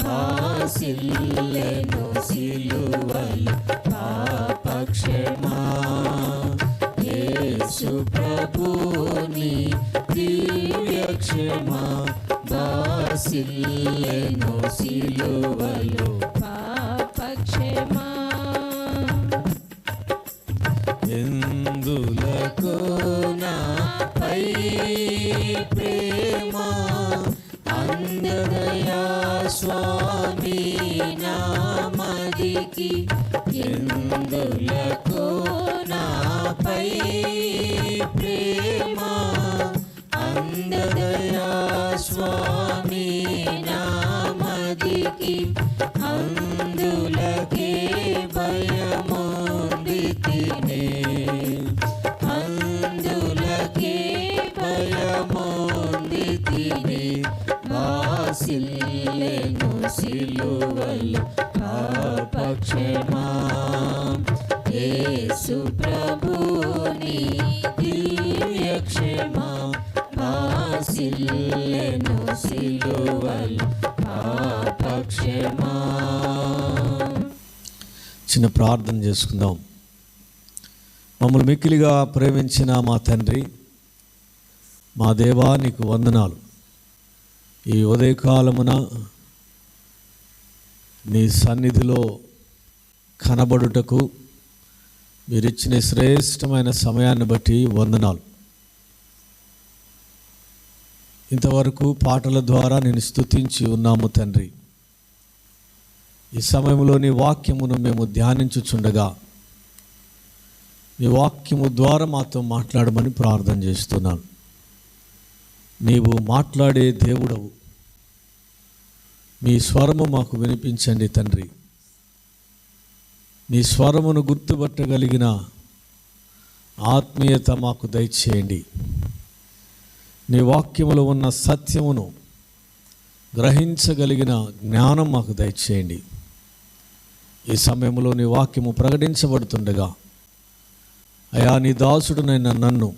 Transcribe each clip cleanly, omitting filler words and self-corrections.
బాసిల్లెను సిలువలో పాపక్షమా. యేసు ప్రభుని దివ్యక్షమా బాసిల్లెను సిలువలో పాపక్షమా. ఎందులకు నాపై ప్రేమ అందదయా స్వామి నామదికి. ఎందులకు నాపై ప్రేమ అందదయా స్వామి నామదికి. అందులకే భయముందితినే, అందులకే భయముందితినే. బాసిల్లెను సిలువలో పాపక్షమా. యేసు ప్రభుని దివ్యక్షమా బాసిల్లెను సిలువలో పాపక్షమా. చిన్న ప్రార్థన చేసుకుందాం. మమ్మల్ని మిక్కిలిగా ప్రేమించిన మా తండ్రి, మా దేవా, నీకు వందనాలు. ఈ ఉదయకాలమున నీ సన్నిధిలో కనబడుటకు మీరిచ్చిన శ్రేష్టమైన సమయాన్ని బట్టి వందనాలు. ఇంతవరకు పాటల ద్వారా నేను స్తుతించి ఉన్నాము తండ్రి. ఈ సమయంలో నీ వాక్యమును మేము ధ్యానించుచుండగా నీ వాక్యము ద్వారా మాతో మాట్లాడమని ప్రార్థన చేస్తున్నాను. నీవు మాట్లాడే దేవుడవు, మీ స్వరము మాకు వినిపించండి తండ్రి. నీ స్వరమును గుర్తుపట్టగలిగిన ఆత్మీయత మాకు దయచేయండి. నీ వాక్యములో ఉన్న సత్యమును గ్రహించగలిగిన జ్ఞానం మాకు దయచేయండి. ఈ సమయంలో నీ వాక్యము ప్రకటించబడుతుండగా అయా, నీ దాసుడునైన నన్ను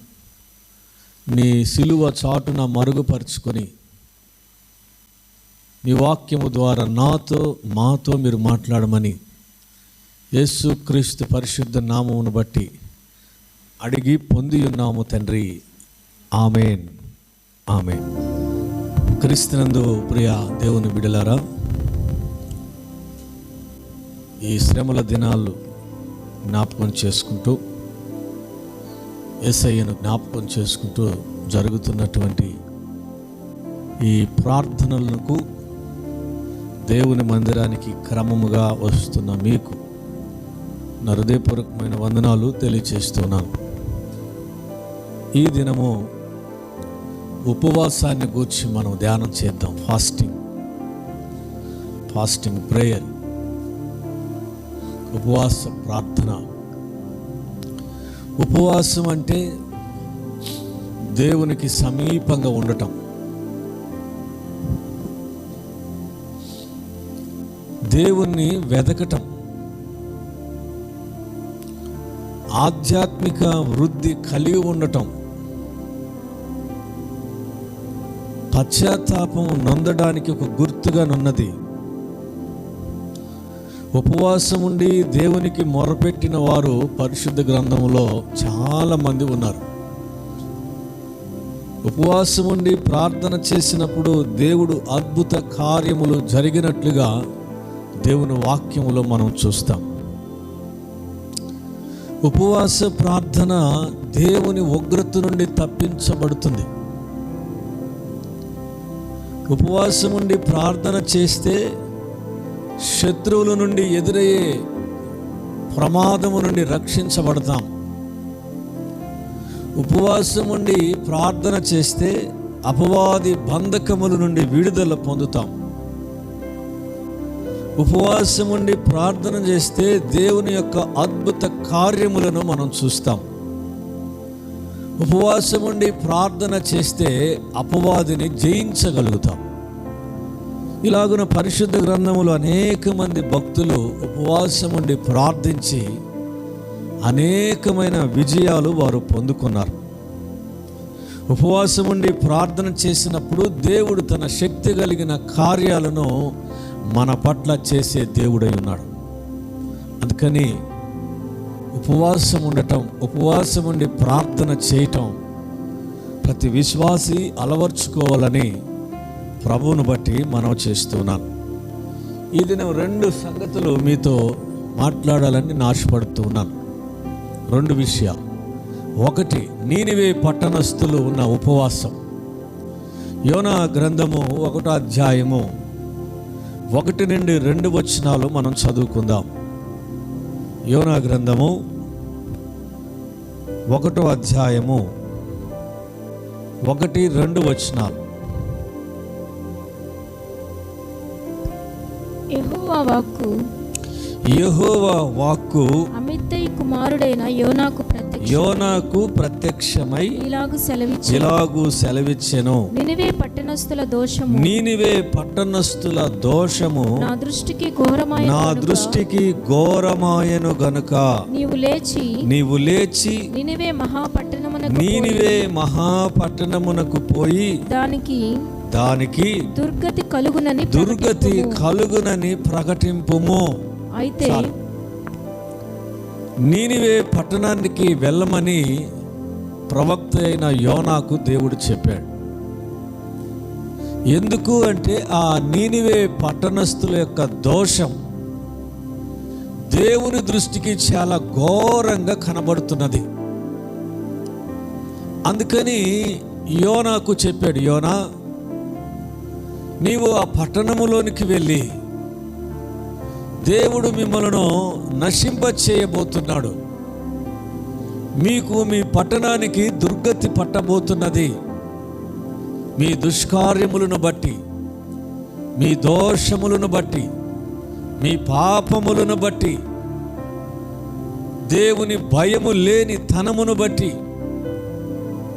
నీ సిలువ చాటున మరుగుపరుచుకొని నీ వాక్యము ద్వారా మాతో మీరు మాట్లాడమని యేసుక్రీస్తు పరిశుద్ధ నామమును బట్టి అడిగి పొంది ఉన్నాము తండ్రి. ఆమేన్, ఆమేన్. క్రీస్తునందు ప్రియ దేవుని బిడ్డలారా, ఈ శ్రమల దినాలు జ్ఞాపకం చేసుకుంటూ, యేసయ్యను జ్ఞాపకం చేసుకుంటూ జరుగుతున్నటువంటి ఈ ప్రార్థనలకు దేవుని మందిరానికి క్రమముగా వస్తున్న మీకు నా హృదయపూర్వకమైన వందనాలు తెలియచేస్తున్నాను. ఈ దినము ఉపవాసాన్ని గూర్చి మనం ధ్యానం చేద్దాం. ఫాస్టింగ్ ప్రేయర్, ఉపవాస ప్రార్థన. ఉపవాసం అంటే దేవునికి సమీపంగా ఉండటం, దేవుణ్ణి వెదకటం, ఆధ్యాత్మిక వృద్ధి కలిగి ఉండటం, పశ్చాత్తాపం నొందడానికి ఒక గుర్తుగానున్నది. ఉపవాసం ఉండి దేవునికి మొరపెట్టిన వారు పరిశుద్ధ గ్రంథంలో చాలామంది ఉన్నారు. ఉపవాసం ఉండి ప్రార్థన చేసినప్పుడు దేవుడు అద్భుత కార్యములు జరిగినట్లుగా దేవుని వాక్యములో మనం చూస్తాం. ఉపవాస ప్రార్థన దేవుని ఉగ్రత నుండి తప్పించబడుతుంది. ఉపవాసం ఉండి ప్రార్థన చేస్తే శత్రువుల నుండి ఎదురయ్యే ప్రమాదము నుండి రక్షించబడతాం. ఉపవాసం ఉండి ప్రార్థన చేస్తే అపవాది బంధకముల నుండి విడుదల పొందుతాం. ఉపవాసం ఉండి ప్రార్థన చేస్తే దేవుని యొక్క అద్భుత కార్యములను మనం చూస్తాం. ఉపవాసం ఉండి ప్రార్థన చేస్తే అపవాదిని జయించగలుగుతాం. ఇలాగున పరిశుద్ధ గ్రంథములో అనేక మంది భక్తులు ఉపవాసం ఉండి ప్రార్థించి అనేకమైన విజయాలు వారు పొందుకున్నారు. ఉపవాసం ఉండి ప్రార్థన చేసినప్పుడు దేవుడు తన శక్తి కలిగిన కార్యాలను మన పట్ల చేసే దేవుడై ఉన్నాడు. అందుకని ఉపవాసం ఉండటం, ఉపవాసం ఉండి ప్రార్థన చేయటం ప్రతి విశ్వాసి అలవర్చుకోవాలని ప్రభువును బట్టి మనం చేస్తున్నాను. ఈ దినం 2 సంగతులు మీతో మాట్లాడాలని ఆశపడుతూ ఉన్నాను. 2 విషయాలు. ఒకటి, నీనివే పట్టణస్థులు ఉన్న ఉపవాసం. యోనా గ్రంథము 1వ అధ్యాయము 1 నుండి 2 వచనాలు మనం చదువుకుందాం. యోనా గ్రంథము 1వ అధ్యాయము 1-2 వచనాలు. యెహోవా వాక్కు అమిత్తయి కుమారుడైన యోనాకు ప్రత్యక్షమై ఇలాగు సెలవిచ్చెను. నినివే పట్టణస్థుల దోషము నా దృష్టికి ఘోరమాయెను గనుక నీవు లేచి నినివే మహాపట్టణమునకు పోయి దానికి దుర్గతి కలుగునని ప్రకటింపుము. అయితే నీనివే పట్టణానికి వెళ్ళమని ప్రవక్త అయిన యోనాకు దేవుడు చెప్పాడు. ఎందుకు అంటే ఆ నీనివే పట్టణస్థుల యొక్క దోషం దేవుని దృష్టికి చాలా ఘోరంగా కనబడుతున్నది. అందుకని యోనాకు చెప్పాడు, యోనా, నీవు ఆ పట్టణములోనికి వెళ్ళి దేవుడు మిమ్మల్ని నశింప చేయబోతున్నాడు, మీకు మీ పట్టణానికి దుర్గతి పట్టబోతున్నది. మీ దుష్కార్యములను బట్టి, మీ దోషములను బట్టి, మీ పాపములను బట్టి, దేవుని భయము లేని తనమును బట్టి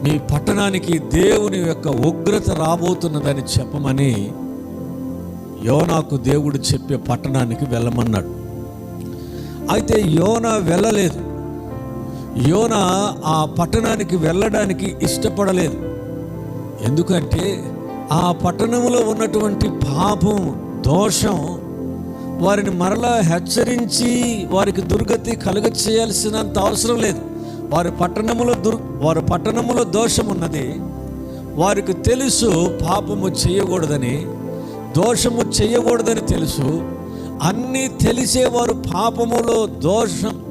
మీ పట్టణానికి దేవుని యొక్క ఉగ్రత రాబోతున్నదని చెప్పమని యోనాకు దేవుడు చెప్పే పట్టణానికి వెళ్ళమన్నాడు. అయితే యోనా వెళ్ళలేదు. యోనా ఆ పట్టణానికి వెళ్ళడానికి ఇష్టపడలేదు. ఎందుకంటే ఆ పట్టణంలో ఉన్నటువంటి పాపం, దోషం వారిని మరలా హెచ్చరించి వారికి దుర్గతి కలుగ చేయాల్సినంత అవసరం లేదు. వారి పట్టణములో దోషం ఉన్నది. వారికి తెలుసు పాపము చేయకూడదని, దోషము చేయకూడదని తెలుసు. అన్నీ తెలిసేవారు పాపములో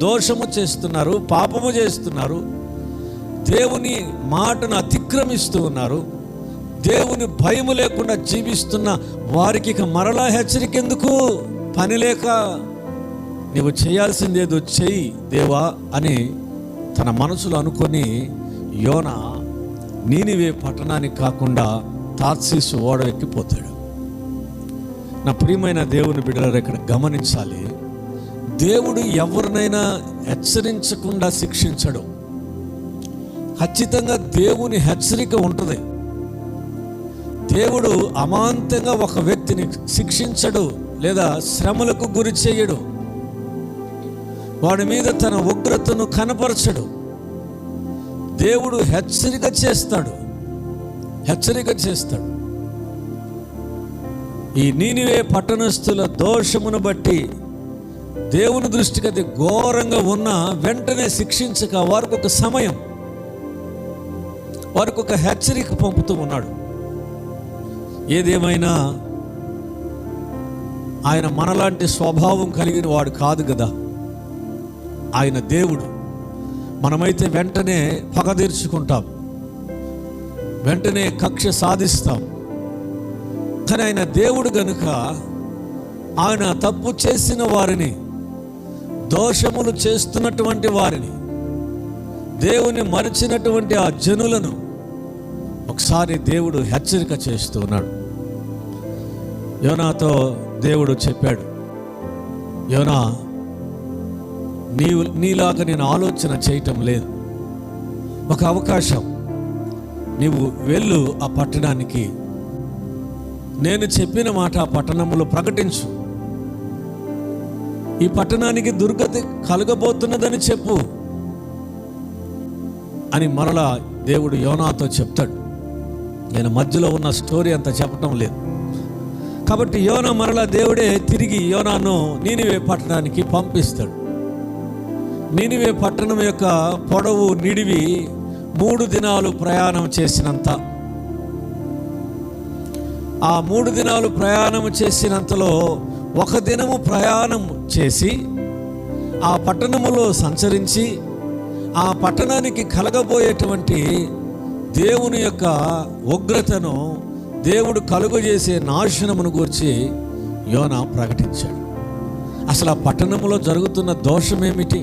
దోషము చేస్తున్నారు, పాపము చేస్తున్నారు, దేవుని మాటను అతిక్రమిస్తూ ఉన్నారు. దేవుని భయము లేకుండా జీవిస్తున్న వారికి ఇక మరలా హెచ్చరిక ఎందుకు? పని లేక నీవు చేయాల్సిందేదో చెయ్యి దేవా అని తన మనసులో అనుకొని యోనా నీనివే పట్టణానికి కాకుండా తార్షీషు ఓడ ఎక్కిపోతాడు. నా ప్రియమైన దేవుని బిడ్డలారా, ఇక్కడ గమనించాలి, దేవుడు ఎవరినైనా హెచ్చరించకుండా శిక్షించడు. ఖచ్చితంగా దేవుని హెచ్చరిక ఉంటుంది. దేవుడు అమాంతంగా ఒక వ్యక్తిని శిక్షించడు లేదా శ్రమలకు గురి చేయడు. వాడి మీద తన ఉగ్రతను కనపరచడు. దేవుడు హెచ్చరిక చేస్తాడు. ఈ నీనివే పట్టణస్థుల దోషమును బట్టి దేవుని దృష్టికి అది ఘోరంగా ఉన్న వెంటనే శిక్షించక వారికి ఒక సమయం, వారికి ఒక హెచ్చరిక పంపుతూ ఉన్నాడు. ఏదేమైనా ఆయన మనలాంటి స్వభావం కలిగిన వాడు కాదు కదా. ఆయన దేవుడు. మనమైతే వెంటనే పగ తీర్చుకుంటాం, వెంటనే కక్ష సాధిస్తాం. కానీ ఆయన దేవుడు గనుక ఆయన తప్పు చేసిన వారిని, దోషములు చేస్తున్నటువంటి వారిని, దేవుని మరిచినటువంటి ఆ జనులను ఒకసారి దేవుడు హెచ్చరిక చేస్తూ ఉన్నాడు. యోనాతో దేవుడు చెప్పాడు, యోనా, నీలాగా నేను ఆలోచన చేయటం లేదు. ఒక అవకాశం, నీవు వెళ్ళు ఆ పట్టణానికి, నేను చెప్పిన మాట ఆ పట్టణంలో ప్రకటించు, ఈ పట్టణానికి దుర్గతి కలగబోతున్నదని చెప్పు అని మరలా దేవుడు యోనాతో చెప్తాడు. నేను మధ్యలో ఉన్న స్టోరీ అంతా చెప్పటం లేదు. కాబట్టి యోనా మరలా దేవుడే తిరిగి యోనాను నీనివే పట్టణానికి పంపిస్తాడు. నీనివే పట్టణం యొక్క పొడవు నిడివి 3 దినాలు ప్రయాణం చేసినంత. ఆ 3 దినాలు ప్రయాణం చేసినంతలో 1 దినము ప్రయాణం చేసి ఆ పట్టణములో సంచరించి ఆ పట్టణానికి కలగబోయేటువంటి దేవుని యొక్క ఉగ్రతను, దేవుడు కలుగజేసే నాశనమును గూర్చి యోనా ప్రకటించాడు. అసలు ఆ పట్టణంలో జరుగుతున్న దోషం ఏమిటి,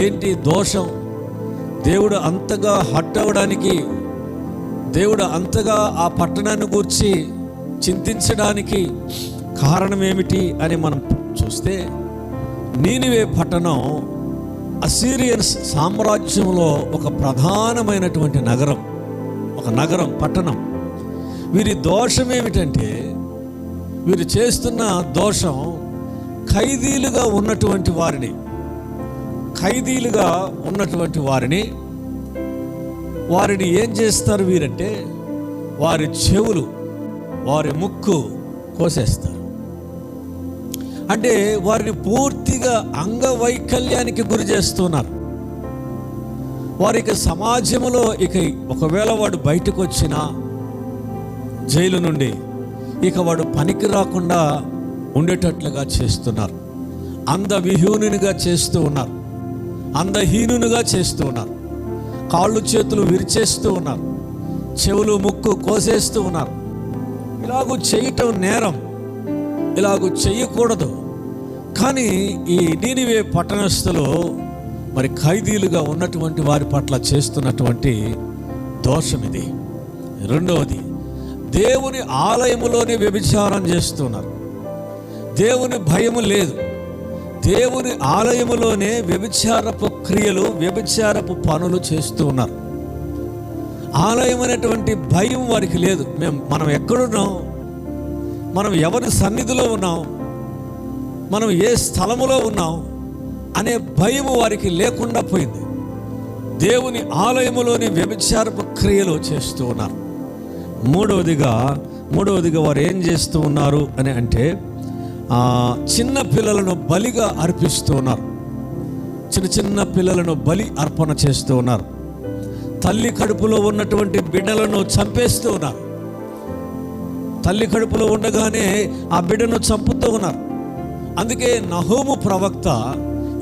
ఏంటి దోషం? దేవుడు అంతగా హర్ట్ అవ్వడానికి, దేవుడు అంతగా ఆ పట్టణాన్ని గూర్చి చింతించడానికి కారణం ఏమిటి అని మనం చూస్తే, నీనివే పట్టణం అసీరియన్స్ సామ్రాజ్యంలో ఒక ప్రధానమైనటువంటి నగరం, ఒక నగరం, పట్టణం. వీరి దోషం ఏమిటంటే, వీరు చేస్తున్న దోషం ఖైదీలుగా ఉన్నటువంటి వారిని ఏం చేస్తారు వీరంటే, వారి చెవులు, వారి ముక్కు కోసేస్తారు. అంటే వారిని పూర్తిగా అంగవైకల్యానికి గురి చేస్తున్నారు. వారికి సమాజంలో ఇక ఒకవేళ వాడు బయటకు వచ్చినా జైలు నుండి ఇక వాడు పనికి రాకుండా ఉండేటట్లుగా చేస్తున్నారు. అందవిహీనునిగా చేస్తూ ఉన్నారు, అందహీనునిగా చేస్తూ ఉన్నారు. కాళ్ళు చేతులు విరిచేస్తూ ఉన్నారు, చెవులు ముక్కు కోసేస్తూ ఉన్నారు. ఇలాగూ చేయటం నేరం, ఇలాగూ చేయకూడదు. కానీ ఈ నీనివే పట్టణస్థులు మరి ఖైదీలుగా ఉన్నటువంటి వారి పట్ల చేస్తున్నటువంటి దోషం ఇది. రెండవది, దేవుని ఆలయములోనే వ్యభిచారం చేస్తున్నారు. దేవుని భయము లేదు. దేవుని ఆలయములోనే వ్యభిచారపు క్రియలు, వ్యభిచారపు పనులు చేస్తూ ఉన్నారు. ఆలయం అనేటువంటి భయం వారికి లేదు. మనం ఎక్కడున్నాం, మనం ఎవరి సన్నిధిలో ఉన్నాం, మనం ఏ స్థలములో ఉన్నాం అనే భయము వారికి లేకుండా పోయింది. దేవుని ఆలయములోని వ్యభిచారపు క్రియలు చేస్తూ ఉన్నారు. మూడవదిగా వారు ఏం చేస్తూ ఉన్నారు అని అంటే, చిన్న పిల్లలను బలిగా అర్పిస్తూ ఉన్నారు. చిన్న పిల్లలను బలి అర్పణ చేస్తూ ఉన్నారు. తల్లి కడుపులో ఉన్నటువంటి బిడ్డలను చంపేస్తూ ఉన్నారు. తల్లి కడుపులో ఉండగానే ఆ బిడ్డను చంపుతూ ఉన్నారు. అందుకే నహూము ప్రవక్త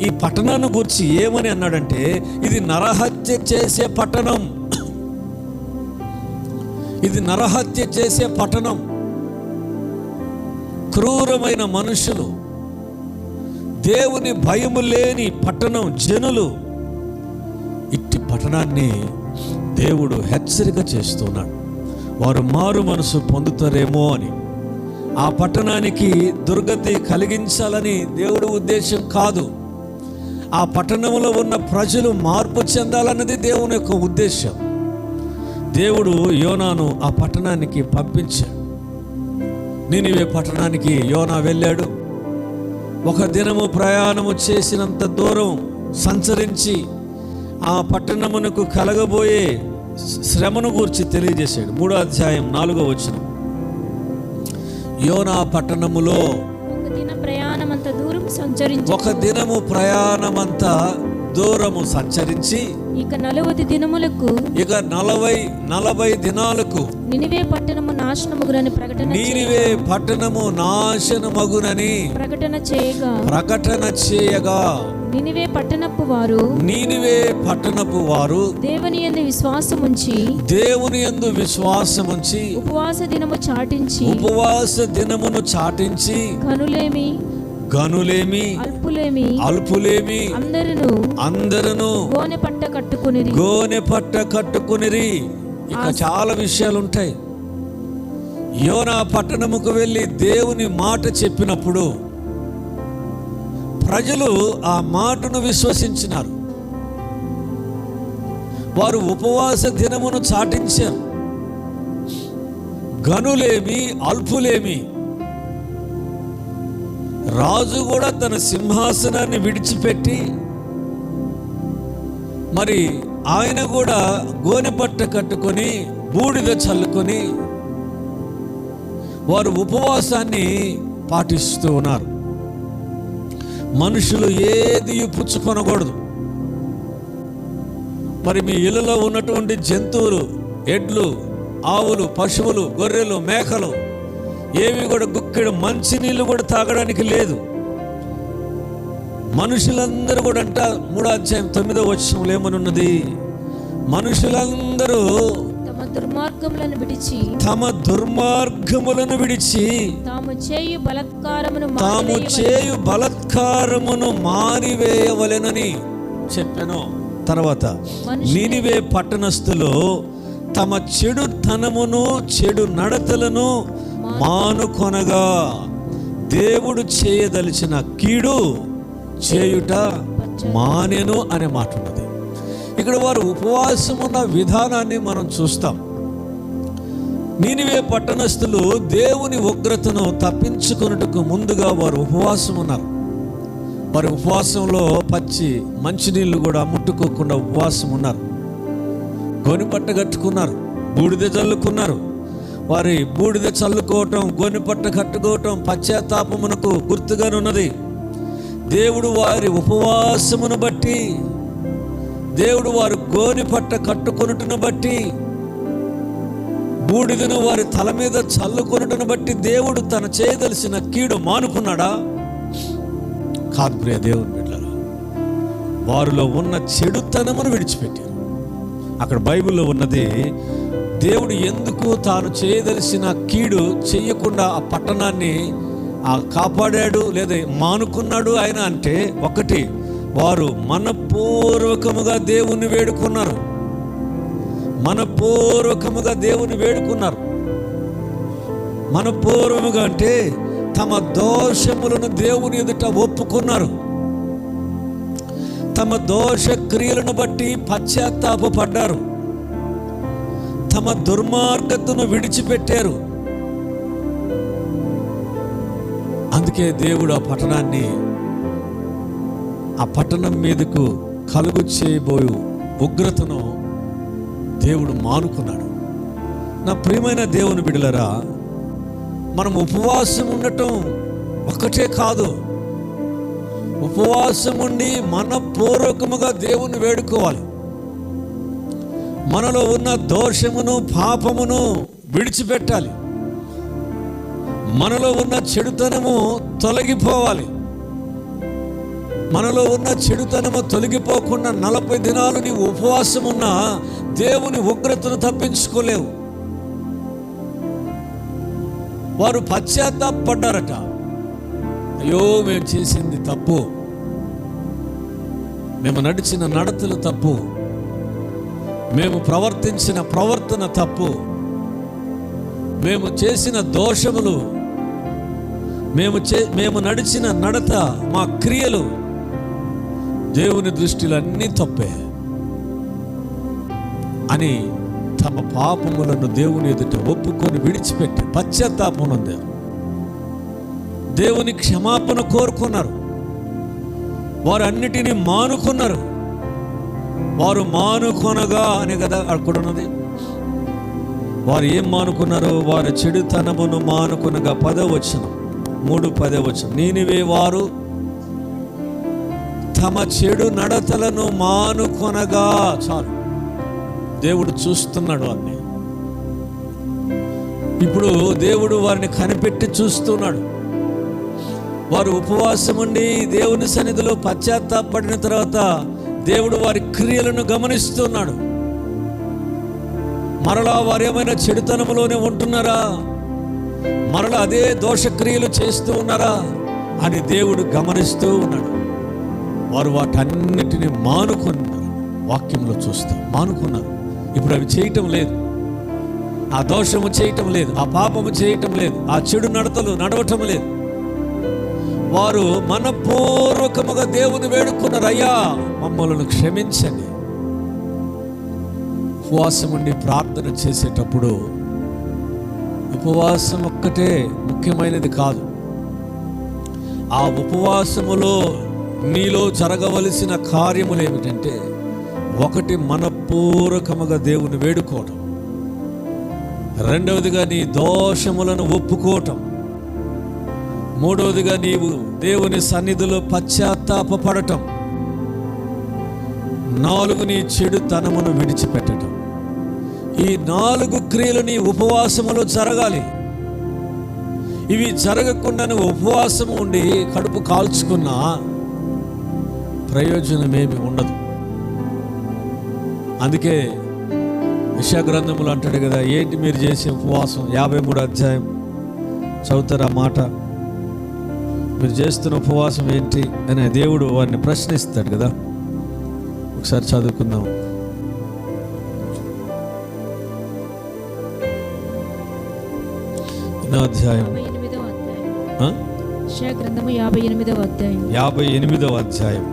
ఈ పట్టణాన్ని గురించి ఏమని అన్నాడంటే, ఇది నరహత్య చేసే పట్టణం, ఇది నరహత్య చేసే పట్టణం. క్రూరమైన మనుషులు, దేవుని భయము లేని పట్టణం, జనులు. ఇట్టి పట్టణాన్ని దేవుడు హెచ్చరిక చేస్తున్నాడు. వారు మారు మనసు పొందుతారేమో అని. ఆ పట్టణానికి దుర్గతి కలిగించాలని దేవుడు ఉద్దేశం కాదు. ఆ పట్టణంలో ఉన్న ప్రజలు మార్పు చెందాలన్నది దేవుని యొక్క ఉద్దేశం. దేవుడు యోనాను ఆ పట్టణానికి పంపించాడు. నీనివే పట్టణానికి యోనా వెళ్ళాడు. 1 దినము ప్రయాణము చేసినంత దూరం సంచరించి ఆ పట్టణమునకు కలగబోయే శ్రమను గూర్చి తెలియజేశాడు. 3వ అధ్యాయం 4వ వచనం. యోనా పట్టణములో 1 దిన ప్రయాణమంత దూరం సంచరించి, 1 దినము ప్రయాణమంతా దూరము సంచరించి, ఇక 40 దినములకు, ఇక 40 దినాలకు నినివే పట్టణము నాశనమగునని నీనివే పట్టణము నాశనమగునని ప్రకటన చేయగా నీనివే పట్టణపు వారు దేవుని యందు విశ్వాసముంచి ఉపవాస దినమును చాటించి గనులేమి అల్పులేమి అందరును గోనె పట్ట కట్టుకునిరి. ఇక చాలా విషయాలు ఉంటాయి. యోనా పట్టణముకు వెళ్ళి దేవుని మాట చెప్పినప్పుడు ప్రజలు ఆ మాటను విశ్వసించినారు. వారు ఉపవాస దినమును చాటించారు. గనులేమి అల్పులేమి. రాజు కూడా తన సింహాసనాన్ని విడిచిపెట్టి మరి ఆయన కూడా గోనెపట్ట కట్టుకొని బూడిద చల్లుకొని వారు ఉపవాసాన్ని పాటిస్తూ ఉన్నారు. మనుషులు ఏది పుచ్చుకొనకూడదు. మరి మీ ఇళ్ళలో ఉన్నటువంటి జంతువులు, ఎడ్లు, ఆవులు, పశువులు, గొర్రెలు, మేకలు ఏవి కూడా గుక్కెడు మంచినీళ్ళు కూడా తాగడానికి లేదు. మనుషులందరూ కూడా అంట 3వ అధ్యాయం 9వ వచనంలో ఏమనున్నది? మనుషులందరూ తమ దుర్మార్గములను విడిచి తాము చేయు బలత్కారమును మానివేయవలెనని చెప్పాను. తర్వాత నీనివే పట్టణస్థులు తమ చెడుతనమును చెడు నడతలను మానుకొనగా దేవుడు చేయదలిచిన కీడు చేయుట మానెను అనే మాట ఉన్నది. ఇక్కడ వారు ఉపవాసం ఉన్న విధానాన్ని మనం చూస్తాం. నీనివే పట్టణస్థులు దేవుని ఉగ్రతను తప్పించుకొనుటకు ముందుగా వారు ఉపవాసం ఉన్నారు. వారి ఉపవాసంలో పచ్చి మంచినీళ్ళు కూడా ముట్టుకోకుండా ఉపవాసం ఉన్నారు. గోనెపట్ట కట్టుకున్నారు, బూడిద చల్లుకున్నారు. వారి బూడిద చల్లుకోవటం, గోనెపట్ట కట్టుకోవటం పశ్చాత్తాపమునకు గుర్తుగానున్నది. దేవుడు వారి ఉపవాసమును బట్టి, దేవుడు వారు గోనెపట్ట కట్టుకొనుటను బట్టి, బూడిదను వారి తల మీద చల్లుకొనుటను బట్టి దేవుడు తన చేయదలిసిన కీడు మానుకున్నాడా? కాదు ప్రియ దేవుని బిడ్డలారా, వారిలో ఉన్న చెడుతనమును విడిచిపెట్టారు. అక్కడ బైబిల్లో ఉన్నది, దేవుడు ఎందుకు తాను చేయదలిసిన కీడు చెయ్యకుండా ఆ పట్టణాన్ని కాపాడాడు లేదా మానుకున్నాడు ఆయన అంటే, ఒకటి, వారు మనపూర్వకముగా దేవుణ్ణి వేడుకున్నారు. మనపూర్వకముగా దేవుని వేడుకున్నారు. మనపూర్వముగా అంటే తమ దోషములను దేవుని ఎదుట ఒప్పుకున్నారు. తమ దోష క్రియలను బట్టి పశ్చాత్తాపపడ్డారు. తమ దుర్మార్గతను విడిచిపెట్టారు. అందుకే దేవుడు ఆ పట్టణం మీదకు కలుగు చేయబోయు ఉగ్రతను దేవుడు మానుకున్నాడు. నా ప్రియమైన దేవుని బిడ్డలారా, మనం ఉపవాసం ఉండటం ఒకటే కాదు, ఉపవాసం ఉండి మనపూర్వకముగా దేవుని వేడుకోవాలి. మనలో ఉన్న దోషమును పాపమును విడిచిపెట్టాలి. మనలో ఉన్న చెడుతనము తొలగిపోవాలి. మనలో ఉన్న చెడుతనము తొలగిపోకుండా 40 దినాలు నీవు ఉపవాసం ఉన్నా దేవుని ఉగ్రతను తప్పించుకోలేవు. వారు పశ్చాత్తాపడ్డారట. అయ్యో, మేము చేసింది తప్పు, మేము నడిచిన నడతలు తప్పు, మేము ప్రవర్తించిన ప్రవర్తన తప్పు, మేము చేసిన దోషములు, మేము నడిచిన నడత, మా క్రియలు దేవుని దృష్టిలో అన్నీ తప్పే అని తమ పాపములను దేవుని ఎదుట ఒప్పుకొని విడిచిపెట్టి పశ్చాత్తాపం పొందారు. దేవుని క్షమాపణ కోరుకున్నారు. వారు అన్నిటినీ మానుకున్నారు. వారు మానుకొనగా అని కదా అక్కడ ఉన్నది. వారు ఏం మానుకున్నారు? వారి చెడుతనమును మానుకొనగా 10వ వచనం, 3:10వ వచనం, నీనివే వారు తమ చెడు నడతలను మానుకొనగా. చాలు, దేవుడు చూస్తున్నాడు అన్ని. ఇప్పుడు దేవుడు వారిని కనిపెట్టి చూస్తున్నాడు. వారు ఉపవాసం ఉండి దేవుని సన్నిధిలో పశ్చాత్తాపడిన తర్వాత దేవుడు వారి క్రియలను గమనిస్తున్నాడు. మరలా వారు ఏమైనా చెడుతనములోనే ఉంటున్నారా, మరలా అదే దోషక్రియలు చేస్తూ ఉన్నారా అని దేవుడు గమనిస్తూ ఉన్నాడు. వారు వాటన్నిటిని మానుకున్నారు. వాక్యంలో చూస్తాం, మానుకున్నారు. ఇప్పుడు అవి చేయటం లేదు, ఆ దోషము చేయటం లేదు, ఆ పాపము చేయటం లేదు, ఆ చెడు నడతలు నడవటం లేదు. వారు మనపూర్వకముగా దేవుని వేడుకున్నారు, అయ్యా మమ్మల్ని క్షమించండి. ఉపవాసం ఉండి ప్రార్థన చేసేటప్పుడు ఉపవాసం ఒక్కటే ముఖ్యమైనది కాదు. ఆ ఉపవాసములో నీలో జరగవలసిన కార్యములు ఏమిటంటే, ఒకటి మనపూర్వకముగా దేవుని వేడుకోవడం, రెండవదిగా నీ దోషములను ఒప్పుకోవటం. మూడవదిగా నీవు దేవుని సన్నిధిలో పశ్చాత్తాపపడటం. 4 నీ చెడుతనమును విడిచిపెట్టడం. ఈ 4 క్రియలు నీ ఉపవాసములో జరగాలి. ఇవి జరగకుండా నువ్వు ఉపవాసం ఉండి కడుపు కాల్చుకున్నా ప్రయోజనమేమి ఉండదు. అందుకే యెషయా గ్రంథములు అంటాడు కదా, ఏంటి మీరు చేసే ఉపవాసం? 53 అధ్యాయం చదువుతారు ఆ మాట. మీరు చేస్తున్న ఉపవాసం ఏంటి అని దేవుడు వారిని ప్రశ్నిస్తాడు కదా. ఒకసారి చదువుకుందాం. అధ్యాయం 58వ అధ్యాయం.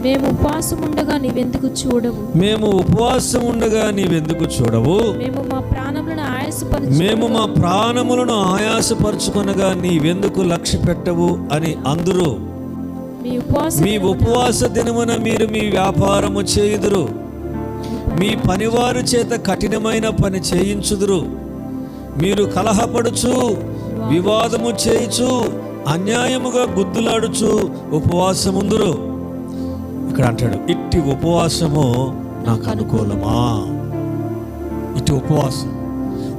మేము ఉపవాసం ఉండగా నీవెందుకు చూడవు? మేము మా ప్రాణములను ఆయాసపరచుకొనగా నీవెందుకు లక్ష్య పెట్టవు అని అందరూ. మీ ఉపవాస దినమున మీరు మీ వ్యాపారము చేయుదురు, మీ పనివారి చేత కఠినమైన పని చేయించుదురు. మీరు కలహపడుచు వివాదము చేయుచు అన్యాయముగా గుద్దులాడుచు ఉపవాసముందురు. ఇక్కడ అంటాడు, ఇట్టి ఉపవాసము నాకు అనుకూలమా? ఇటు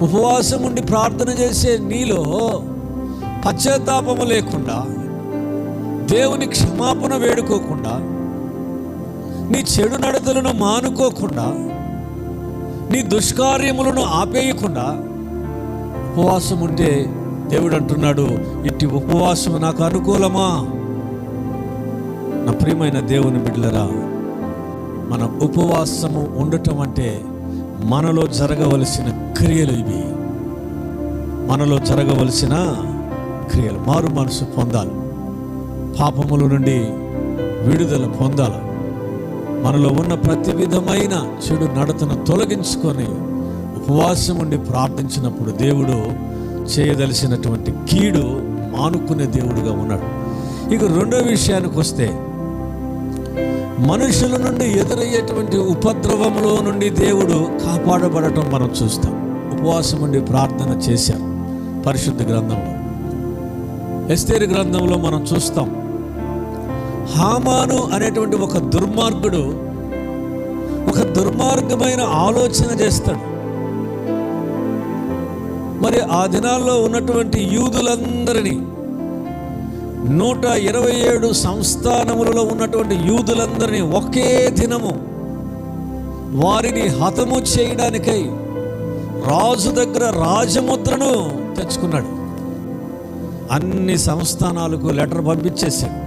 ఉపవాసం ఉండి ప్రార్థన చేసే నీలో పశ్చాత్తాపము లేకుండా, దేవుని క్షమాపణ వేడుకోకుండా, నీ చెడు నడతలను మానుకోకుండా, నీ దుష్కార్యములను ఆపేయకుండా ఉపవాసం ఉంటే దేవుడు అంటున్నాడు, ఇట్టి ఉపవాసం నాకు అనుకూలమా? నా ప్రియమైన దేవుని బిడ్డలరా, మన ఉపవాసము ఉండటం అంటే మనలో జరగవలసిన క్రియలు ఇవి. మనలో జరగవలసిన క్రియలు. మారు మనసు పొందాలి, పాపముల నుండి విడుదల పొందాలి, మనలో ఉన్న ప్రతి విధమైన చెడు నడతను తొలగించుకొని ఉపవాసం ఉండి ప్రార్థించినప్పుడు దేవుడు చేయదలిసినటువంటి కీడు మానుకునే దేవుడుగా ఉన్నాడు. ఇక రెండో విషయానికి వస్తే, మనుషుల నుండి ఎదురయ్యేటువంటి ఉపద్రవంలో నుండి దేవుడు కాపాడబడటం మనం చూస్తాం. ఉపవాసం ఉండి ప్రార్థన చేశారు. పరిశుద్ధ గ్రంథంలో, ఎస్తేరు గ్రంథంలో మనం చూస్తాం. హామాను అనేటువంటి ఒక దుర్మార్గుడు ఒక దుర్మార్గమైన ఆలోచన చేస్తాడు. మరి ఆ దినాల్లో ఉన్నటువంటి యూదులందరినీ, 127 సంస్థానములలో ఉన్నటువంటి యూదులందరినీ ఒకే దినము వారిని హతము చేయడానికై రాజు దగ్గర రాజముద్రను తెచ్చుకున్నాడు. అన్ని సంస్థానాలకు లెటర్ పంపించేశాడు.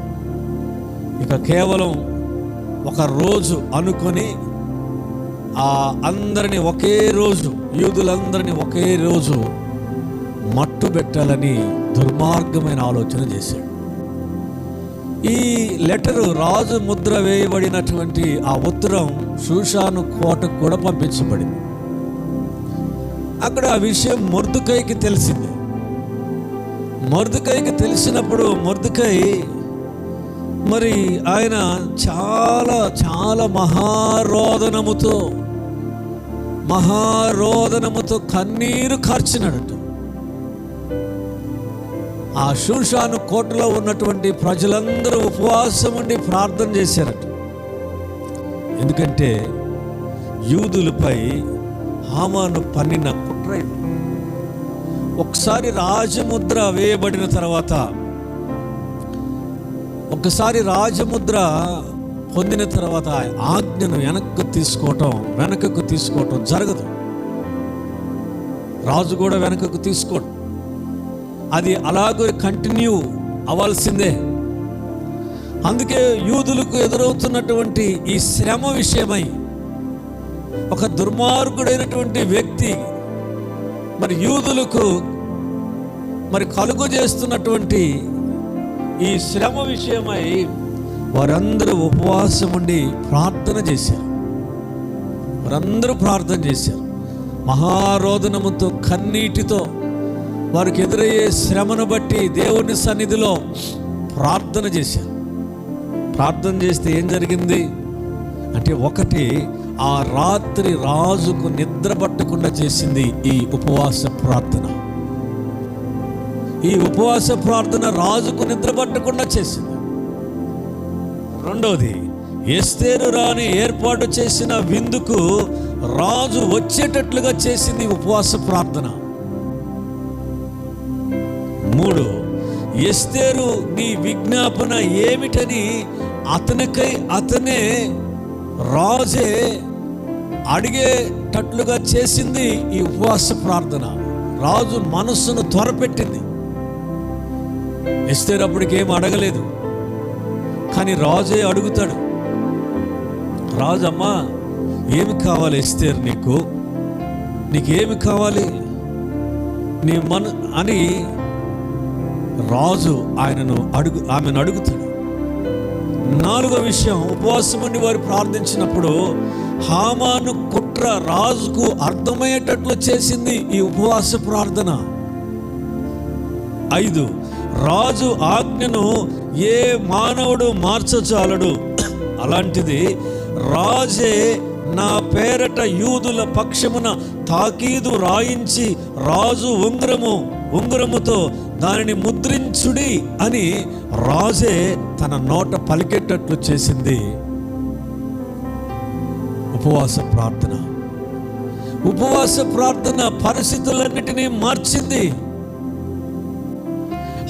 ఇక కేవలం ఒక రోజు అనుకొని ఆ అందరినీ ఒకే రోజు, యూదులందరినీ ఒకే రోజు మట్టు పెట్టాలని దుర్మార్గమైన ఆలోచన చేశాడు. ఈ లెటరు, రాజు ముద్ర వేయబడినటువంటి ఆ ఉత్తరం షూషాను కోటకు కూడా పంపించబడింది. అక్కడ ఆ విషయం మొర్దెకైకి తెలిసింది. మొర్దెకైకి తెలిసినప్పుడు మొర్దెకై మరి ఆయన చాలా చాలా మహారోదనముతో కన్నీరు కార్చినాడట. ఆ షూషాను కోటలో ఉన్నటువంటి ప్రజలందరూ ఉపవాసం ఉండి ప్రార్థన చేశారట. ఎందుకంటే యూదులపై హామాను పన్నిన కుట్ర. ఒకసారి రాజముద్ర వేయబడిన తర్వాత, ఒకసారి రాజముద్ర పొందిన తర్వాత ఆజ్ఞను వెనకకు తీసుకోవటం జరగదు. రాజు కూడా వెనకకు తీసుకోడు. అది అలాగే కంటిన్యూ అవ్వాల్సిందే. అందుకే యూదులకు ఎదురవుతున్నటువంటి ఈ శ్రమ విషయమై ఒక దుర్మార్గుడైనటువంటి వ్యక్తి మరి యూదులకు మరి కలుగు చేస్తున్నటువంటి ఈ శ్రమ విషయమై వారందరూ ఉపవాసం ఉండి ప్రార్థన చేశారు. మహారోదనముతో కన్నీటితో వారికి ఎదురయ్యే శ్రమను బట్టి దేవుని సన్నిధిలో ప్రార్థన చేశారు. ప్రార్థన చేస్తే ఏం జరిగింది? అంటే ఒకటి, ఆ రాత్రి రాజుకు నిద్ర పట్టకుండా చేసింది ఈ ఉపవాస ప్రార్థన. ఈ ఉపవాస ప్రార్థన రాజుకు నిద్ర పట్టకుండా చేసింది. రెండవది, ఎస్తేరు రాణి ఏర్పాటు చేసిన విందుకు రాజు వచ్చేటట్లుగా చేసింది ఉపవాస ప్రార్థన. మూడు, ఎస్తేరు నీ విజ్ఞాపన ఏమిటని అతనే రాజే అడిగేటట్లుగా చేసింది ఈ ఉపవాస ప్రార్థన. రాజు మనస్సును త్వరపెట్టింది. ఎస్తేరు అప్పటికేం అడగలేదు, కానీ రాజే అడుగుతాడు. రాజమ్మా, ఏమి కావాలి ఎస్తేరు, నీకేమి కావాలి అని రాజు ఆమెను అడుగుతాడు. నాలుగో విషయం, ఉపవాసం ఉండి వారు ప్రార్థించినప్పుడు హామాను కుట్ర రాజుకు అర్థమయ్యేటట్లు చేసింది ఈ ఉపవాస ప్రార్థన. 5, రాజు ఆజ్ఞను ఏ మానవుడు మార్చజాలడు, అలాంటిది రాజే నా పేరట యూదుల పక్షమున తాకీదు రాయించి రాజు ఉంగరముతో దానిని ముద్రించుడి అని రాజే తన నోట పలికేటట్లు చేసింది ఉపవాస ప్రార్థన. ఉపవాస ప్రార్థన పరిస్థితులన్నిటినీ మార్చింది.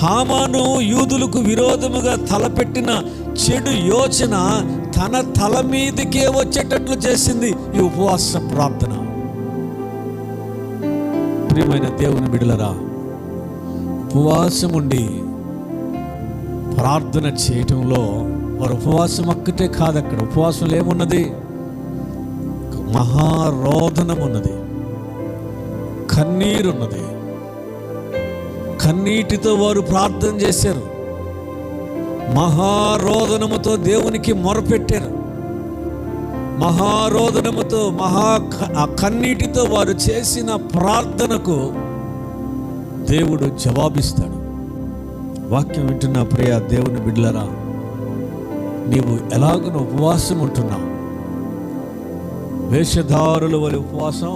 హామాను యూదులకు విరోధముగా తలపెట్టిన చెడు యోచన తన తల మీదకే వచ్చేటట్లు చేసింది ఈ ఉపవాస ప్రార్థన. ప్రియమైన దేవుని బిడ్డలారా, ఉపవాసం ఉండి ప్రార్థన చేయటంలో వారు ఉపవాసం ఒక్కటే కాదు, అక్కడ ఉపవాసంలో ఏమున్నది? మహారోదనం ఉన్నది, కన్నీరున్నది. కన్నీటితో వారు ప్రార్థన చేశారు, మహారోదనముతో దేవునికి మొరపెట్టారు. మహారోదనముతో కన్నీటితో వారు చేసిన ప్రార్థనకు దేవుడు జవాబిస్తాడు. వాక్యం వింటున్న ప్రియ దేవుని బిడ్డలారా, నీవు ఎలాగన ఉపవాసం ఉంటున్నావు? వేషధారుల వలె ఉపవాసం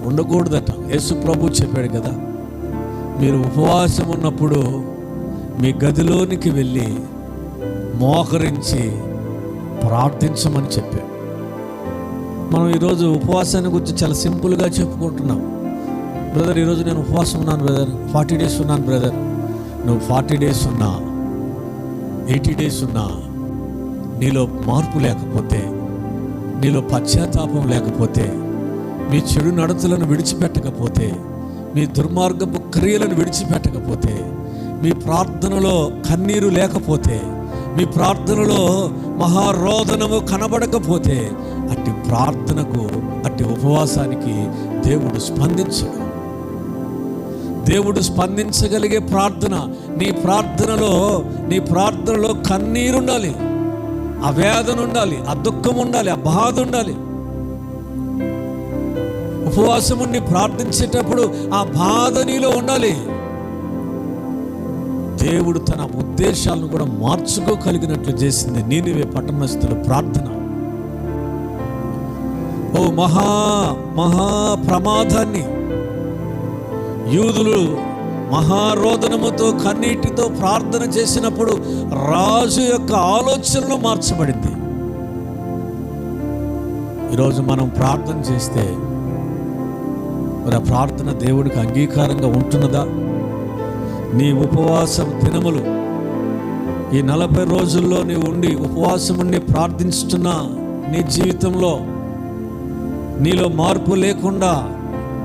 ఉండకూడదట. యేసు ప్రభు చెప్పాడు కదా, మీరు ఉపవాసం ఉన్నప్పుడు మీ గదిలోనికి వెళ్ళి మోకరించి ప్రార్థించమని చెప్పాడు. మనం ఈరోజు ఉపవాసాన్ని గురించి చాలా సింపుల్గా చెప్పుకుంటున్నాం. బ్రదర్, ఈరోజు నేను ఉపవాసం ఉన్నాను బ్రదర్, 40 days ఉన్నాను బ్రదర్. నువ్వు 40 days ఉన్నా, 80 days ఉన్నా, నీలో మార్పు లేకపోతే, నీలో పశ్చాత్తాపం లేకపోతే, మీ చెడు నడతలను విడిచిపెట్టకపోతే, మీ దుర్మార్గపు క్రియలను విడిచిపెట్టకపోతే, మీ ప్రార్థనలో కన్నీరు లేకపోతే, మీ ప్రార్థనలో మహారోదనము కనబడకపోతే, అట్టి ప్రార్థనకు, అట్టి ఉపవాసానికి దేవుడు స్పందించడు. దేవుడు స్పందించగలిగే ప్రార్థన, నీ ప్రార్థనలో కన్నీరు ఉండాలి, ఆ వేదన ఉండాలి, ఆ దుఃఖం ఉండాలి, ఆ బాధ ఉండాలి. ఉపవాసం ఉండి ప్రార్థించేటప్పుడు ఆ బాధ నీలో ఉండాలి. దేవుడు తన ఉద్దేశాలను కూడా మార్చుకోగలిగినట్లు చేసింది నీనివే పట్టణస్థుల ప్రార్థన. ఓ మహా ప్రమాదాన్ని యూదులు మహారోదనముతో కన్నీటితో ప్రార్థన చేసినప్పుడు రాజు యొక్క ఆలోచనలు మార్చబడింది. ఈరోజు మనం ప్రార్థన చేస్తే మరి ఆ ప్రార్థన దేవుడికి అంగీకారంగా ఉంటున్నదా? నీ ఉపవాసం దినములు, ఈ 40 రోజుల్లో నీవు ఉండి ఉపవాసం ఉండి ప్రార్థించుతున్నా నీ జీవితంలో నీలో మార్పు లేకుండా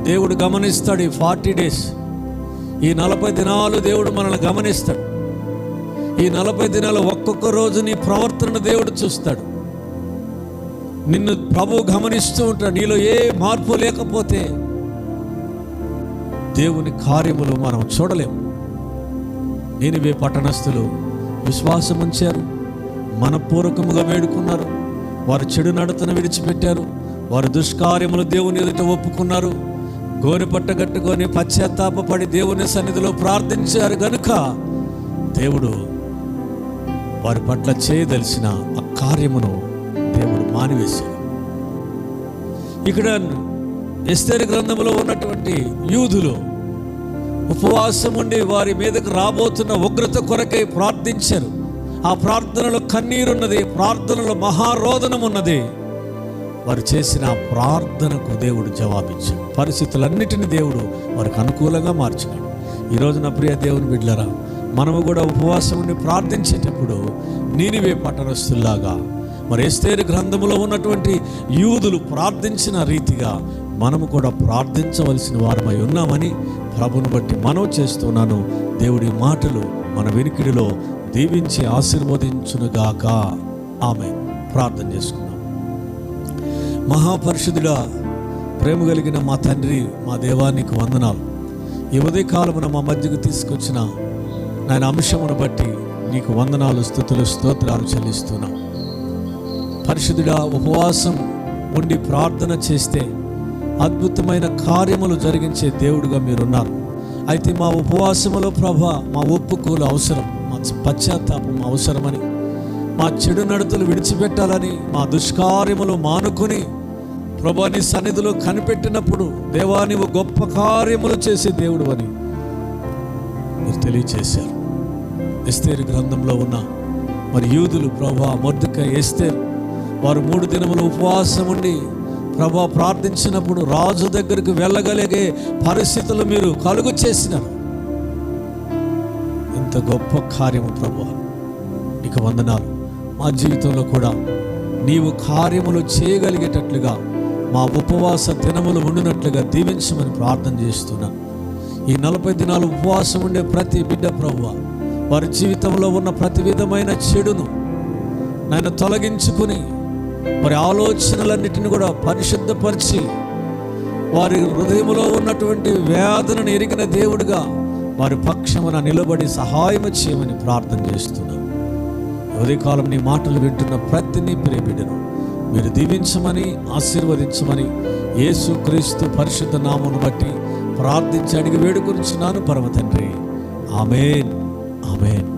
దేవుడు గమనిస్తాడు. ఈ 40 days, ఈ 40 దినాలు దేవుడు మనల్ని గమనిస్తాడు. ఈ 40 దినాలు ఒక్కొక్క రోజు నీ ప్రవర్తన దేవుడు చూస్తాడు. నిన్ను ప్రభు గమనిస్తూ ఉంటాడు. నీలో ఏ మార్పు లేకపోతే దేవుని కార్యములు మనం చూడలేము. నీనివే పట్టణస్థులు విశ్వాసం ఉంచారు, మనపూర్వకముగా వేడుకున్నారు. వారు చెడు నడతను విడిచిపెట్టారు, వారు దుష్కార్యములు దేవుని ఎదుట ఒప్పుకున్నారు, గోనెపట్ట కట్టుకొని పశ్చాత్తాపపడి దేవుని సన్నిధిలో ప్రార్థించారు గనుక దేవుడు వారి పట్ల చేయదలిసిన కార్యమును దేవుడు మానివేశాడు. ఇక్కడ ఎస్తేరు గ్రంథంలో ఉన్నటువంటి యూదులు ఉపవాసం ఉండి వారి మీదకు రాబోతున్న ఉగ్రత కొరకై ప్రార్థించారు. ఆ ప్రార్థనలో కన్నీరున్నది, ప్రార్థనలో మహారోదనం ఉన్నది. వారు చేసిన ప్రార్థనకు దేవుడు జవాబిచ్చాడు. పరిస్థితులన్నిటిని దేవుడు వారికి అనుకూలంగా మార్చినాడు. ఈరోజు నా ప్రియ దేవుని బిడ్డలారా, మనము కూడా ఉపవాసం ఉండి ప్రార్థించేటప్పుడు నీనివే పట్టణస్తుల్లాగా మరి ఎస్తేరు గ్రంథములో ఉన్నటువంటి యూదులు ప్రార్థించిన రీతిగా మనము కూడా ప్రార్థించవలసిన వారమై ఉన్నామని ప్రభుని బట్టి మనవి చేస్తున్నాను. దేవుడి మాటలు మన వినికిడిలో దీవించి ఆశీర్వదించునుగాక. ఆమేన్. ప్రార్థన చేసుకుందాం. మహాపరిశుద్ధుడా, ప్రేమ కలిగిన మా తండ్రి, మా దేవానికి వందనాలు. ఈ ఉదయకాలమున మా మధ్యకు తీసుకొచ్చిన నాయన అంశమును బట్టి నీకు వందనాలు, స్తుతులు, స్తోత్రాలు చెల్లిస్తున్నాం. పరిశుద్ధుడా, ఉపవాసం ఉండి ప్రార్థన చేస్తే అద్భుతమైన కార్యములు జరిగించే దేవుడుగా మీరున్నారు. అయితే మా ఉపవాసములో ప్రభా మా ఒప్పుకోలు అవసరం, మా పశ్చాత్తాపం అవసరమని, మా చెడు నడతలు విడిచిపెట్టాలని, మా దుష్కార్యములు మానుకొని ప్రభా నీ సన్నిధిలో కనిపెట్టినప్పుడు దేవా నీవు గొప్ప కార్యములు చేసే దేవుడు అని మీరు తెలియచేశారు. ఎస్తేరు గ్రంథంలో ఉన్న మరి యూదులు ప్రభా, మొర్దెకై, ఎస్తేరు వారు 3 దినములు ఉపవాసం ఉండి ప్రభా ప్రార్థించినప్పుడు రాజు దగ్గరికి వెళ్ళగలిగే పరిస్థితులు మీరు కలుగు చేసినారు. ఎంత గొప్ప కార్యము ప్రభా, నీకు వందనాలు. మా జీవితంలో కూడా నీవు కార్యములు చేయగలిగేటట్లుగా మా ఉపవాస దినములు ఉండినట్లుగా దీవించమని ప్రార్థన చేస్తున్నాను. ఈ 40 దినాలు ఉపవాసం ఉండే ప్రతి బిడ్డ ప్రభువా, వారి జీవితంలో ఉన్న ప్రతి విధమైన చెడును నాయన తొలగించుకుని వారి ఆలోచనలన్నిటిని కూడా పరిశుద్ధపరిచి వారి హృదయంలో ఉన్నటువంటి వేదనను ఎరిగిన దేవుడిగా వారి పక్షమున నిలబడి సహాయం చేయమని ప్రార్థన చేస్తున్నాను. ఉదయకాలం నీ మాటలు వింటున్న ప్రతి నీ ప్రియబిడ్డను మీరు దీవించమని, ఆశీర్వదించమని యేసుక్రీస్తు పరిశుద్ధ నామమును బట్టి ప్రార్థించి అడిగి వేడుకొనుచున్నాను పరమ తండ్రి. ఆమేన్. ఆమేన్.